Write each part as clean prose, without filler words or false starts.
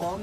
قوم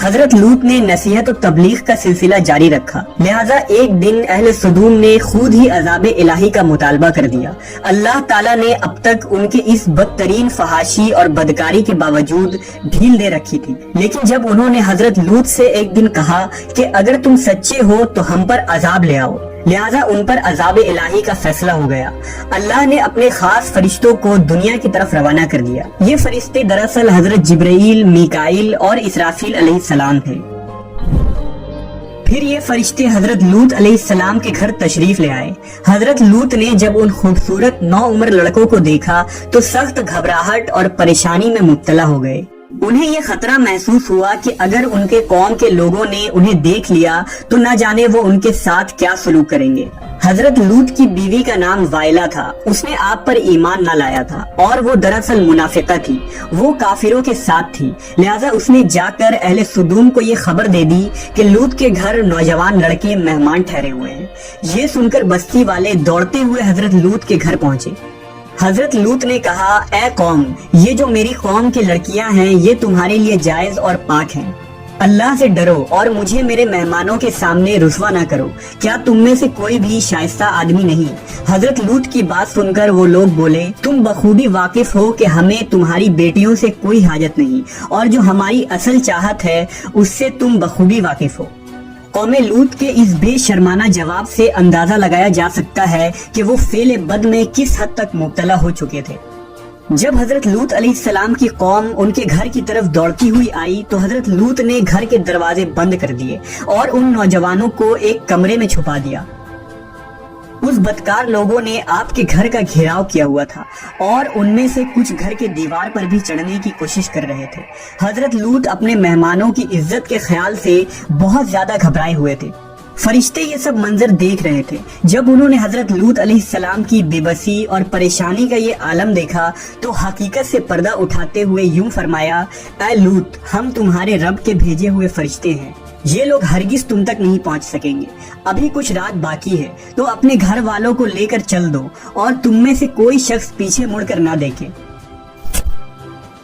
حضرت لوط نے نصیحت و تبلیغ کا سلسلہ جاری رکھا، لہٰذا ایک دن اہل سدوم نے خود ہی عذاب الہی کا مطالبہ کر دیا۔ اللہ تعالیٰ نے اب تک ان کے اس بدترین فحاشی اور بدکاری کے باوجود ڈھیل دے رکھی تھی، لیکن جب انہوں نے حضرت لوط سے ایک دن کہا کہ اگر تم سچے ہو تو ہم پر عذاب لے آؤ، لہٰذا ان پر عذاب الہی کا فیصلہ ہو گیا۔ اللہ نے اپنے خاص فرشتوں کو دنیا کی طرف روانہ کر دیا۔ یہ فرشتے دراصل حضرت جبرائیل، میکائیل اور اسرافیل علیہ السلام تھے۔ پھر یہ فرشتے حضرت لوط علیہ السلام کے گھر تشریف لے آئے۔ حضرت لوط نے جب ان خوبصورت نوعمر لڑکوں کو دیکھا تو سخت گھبراہٹ اور پریشانی میں مبتلا ہو گئے۔ انہیں یہ خطرہ محسوس ہوا کہ اگر ان کے قوم کے لوگوں نے انہیں دیکھ لیا تو نہ جانے وہ ان کے ساتھ کیا سلوک کریں گے۔ حضرت لوط کی بیوی کا نام وائلہ تھا، اس نے آپ پر ایمان نہ لایا تھا اور وہ دراصل منافقہ تھی، وہ کافروں کے ساتھ تھی، لہٰذا اس نے جا کر اہل سدوم کو یہ خبر دے دی کہ لوط کے گھر نوجوان لڑکے مہمان ٹھہرے ہوئے ہیں۔ یہ سن کر بستی والے دوڑتے ہوئے حضرت لوط کے گھر پہنچے۔ حضرت لوط نے کہا، اے قوم، یہ جو میری قوم کی لڑکیاں ہیں یہ تمہارے لیے جائز اور پاک ہیں، اللہ سے ڈرو اور مجھے میرے مہمانوں کے سامنے رسوا نہ کرو، کیا تم میں سے کوئی بھی شائستہ آدمی نہیں؟ حضرت لوط کی بات سن کر وہ لوگ بولے، تم بخوبی واقف ہو کہ ہمیں تمہاری بیٹیوں سے کوئی حاجت نہیں، اور جو ہماری اصل چاہت ہے اس سے تم بخوبی واقف ہو۔ قوم لوط کے اس بے شرمانہ جواب سے اندازہ لگایا جا سکتا ہے کہ وہ فعل بد میں کس حد تک مبتلا ہو چکے تھے۔ جب حضرت لوط علیہ السلام کی قوم ان کے گھر کی طرف دوڑتی ہوئی آئی تو حضرت لوط نے گھر کے دروازے بند کر دیے اور ان نوجوانوں کو ایک کمرے میں چھپا دیا۔ اس بدکار لوگوں نے آپ کے گھر کا گھیراؤ کیا ہوا تھا اور ان میں سے کچھ گھر کے دیوار پر بھی چڑھنے کی کوشش کر رہے تھے۔ حضرت لوط اپنے مہمانوں کی عزت کے خیال سے بہت زیادہ گھبرائے ہوئے تھے۔ فرشتے یہ سب منظر دیکھ رہے تھے۔ جب انہوں نے حضرت لوط علیہ السلام کی بے بسی اور پریشانی کا یہ عالم دیکھا تو حقیقت سے پردہ اٹھاتے ہوئے یوں فرمایا، اے لوط، ہم تمہارے رب کے بھیجے ہوئے فرشتے ہیں، یہ لوگ ہرگز تم تک نہیں پہنچ سکیں گے، ابھی کچھ رات باقی ہے تو اپنے گھر والوں کو لے کر چل دو اور تم میں سے کوئی شخص پیچھے مڑ کر نہ دیکھے۔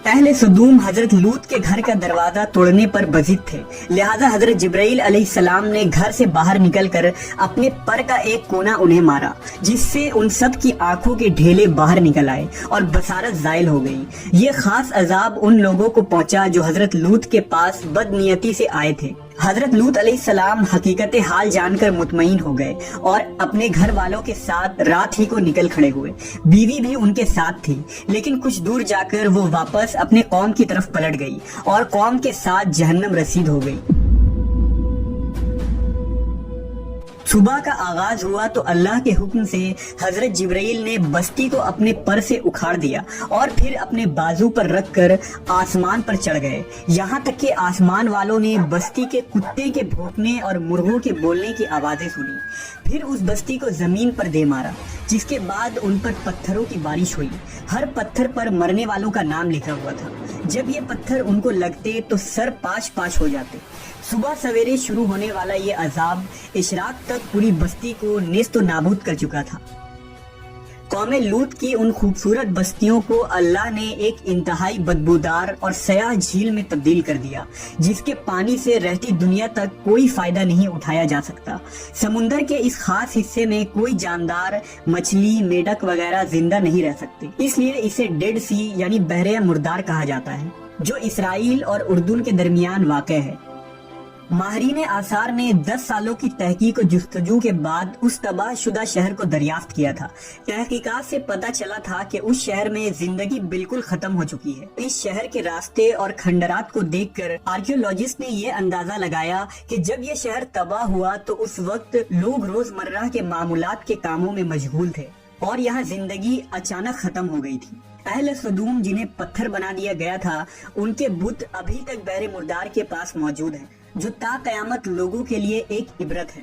اہل سدوم حضرت لوط کے گھر کا دروازہ توڑنے پر بضد تھے، لہٰذا حضرت جبرائیل علیہ السلام نے گھر سے باہر نکل کر اپنے پر کا ایک کونا انہیں مارا، جس سے ان سب کی آنکھوں کے ڈھیلے باہر نکل آئے اور بصارت زائل ہو گئی۔ یہ خاص عذاب ان لوگوں کو پہنچا جو حضرت لوط کے پاس بد نیتی سے آئے تھے۔ حضرت لوط علیہ السلام حقیقت حال جان کر مطمئن ہو گئے اور اپنے گھر والوں کے ساتھ رات ہی کو نکل کھڑے ہوئے۔ بیوی بھی ان کے ساتھ تھی، لیکن کچھ دور جا کر وہ واپس اپنے قوم کی طرف پلٹ گئی اور قوم کے ساتھ جہنم رسید ہو گئی۔ صبح کا آغاز ہوا تو اللہ کے حکم سے حضرت جبرائیل نے بستی کو اپنے پر سے اکھاڑ دیا اور پھر اپنے بازو پر رکھ کر آسمان پر چڑھ گئے، یہاں تک کہ آسمان والوں نے بستی کے کتے کے بھونکنے اور مرغوں کے بولنے کی آوازیں سنی۔ پھر اس بستی کو زمین پر دے مارا، جس کے بعد ان پر پتھروں کی بارش ہوئی۔ ہر پتھر پر مرنے والوں کا نام لکھا ہوا تھا۔ جب یہ پتھر ان کو لگتے تو سر پاش پاش ہو جاتے۔ صبح سویرے شروع ہونے والا یہ عذاب اشراق تک پوری بستی کو نیست و نابود کر چکا تھا۔ قوم لوط کی ان خوبصورت بستیوں کو اللہ نے ایک انتہائی بدبودار اور سیاہ جھیل میں تبدیل کر دیا، جس کے پانی سے رہتی دنیا تک کوئی فائدہ نہیں اٹھایا جا سکتا۔ سمندر کے اس خاص حصے میں کوئی جاندار، مچھلی، میڈک وغیرہ زندہ نہیں رہ سکتے، اس لیے اسے ڈیڈ سی یعنی بحر مردار کہا جاتا ہے، جو اسرائیل اور اردن کے درمیان واقع ہے۔ ماہرین آثار نے 10 سالوں کی تحقیق و جستجو کے بعد اس تباہ شدہ شہر کو دریافت کیا تھا۔ تحقیقات سے پتہ چلا تھا کہ اس شہر میں زندگی بالکل ختم ہو چکی ہے۔ اس شہر کے راستے اور کھنڈرات کو دیکھ کر آرکیولوجسٹ نے یہ اندازہ لگایا کہ جب یہ شہر تباہ ہوا تو اس وقت لوگ روزمرہ کے معمولات کے کاموں میں مشغول تھے اور یہاں زندگی اچانک ختم ہو گئی تھی۔ اہل سدوم جنہیں پتھر بنا دیا گیا تھا، ان کے بت ابھی تک بحر مردار کے پاس موجود ہیں، جو تا قیامت لوگوں کے لیے ایک عبرت ہے۔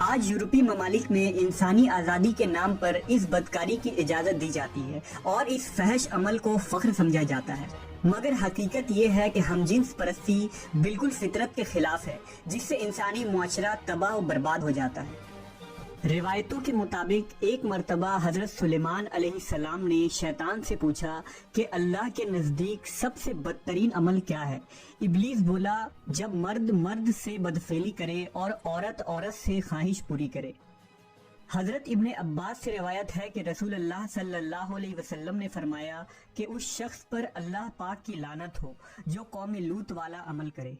آج یورپی ممالک میں انسانی آزادی کے نام پر اس بدکاری کی اجازت دی جاتی ہے اور اس فحش عمل کو فخر سمجھا جاتا ہے، مگر حقیقت یہ ہے کہ ہم جنس پرستی بالکل فطرت کے خلاف ہے، جس سے انسانی معاشرہ تباہ و برباد ہو جاتا ہے۔ روایتوں کے مطابق ایک مرتبہ حضرت سلیمان علیہ السلام نے شیطان سے پوچھا کہ اللہ کے نزدیک سب سے بدترین عمل کیا ہے؟ ابلیس بولا، جب مرد مرد سے بدفعلی کرے اور عورت عورت سے خواہش پوری کرے۔ حضرت ابن عباس سے روایت ہے کہ رسول اللہ صلی اللہ علیہ وسلم نے فرمایا کہ اس شخص پر اللہ پاک کی لعنت ہو جو قوم لوط والا عمل کرے۔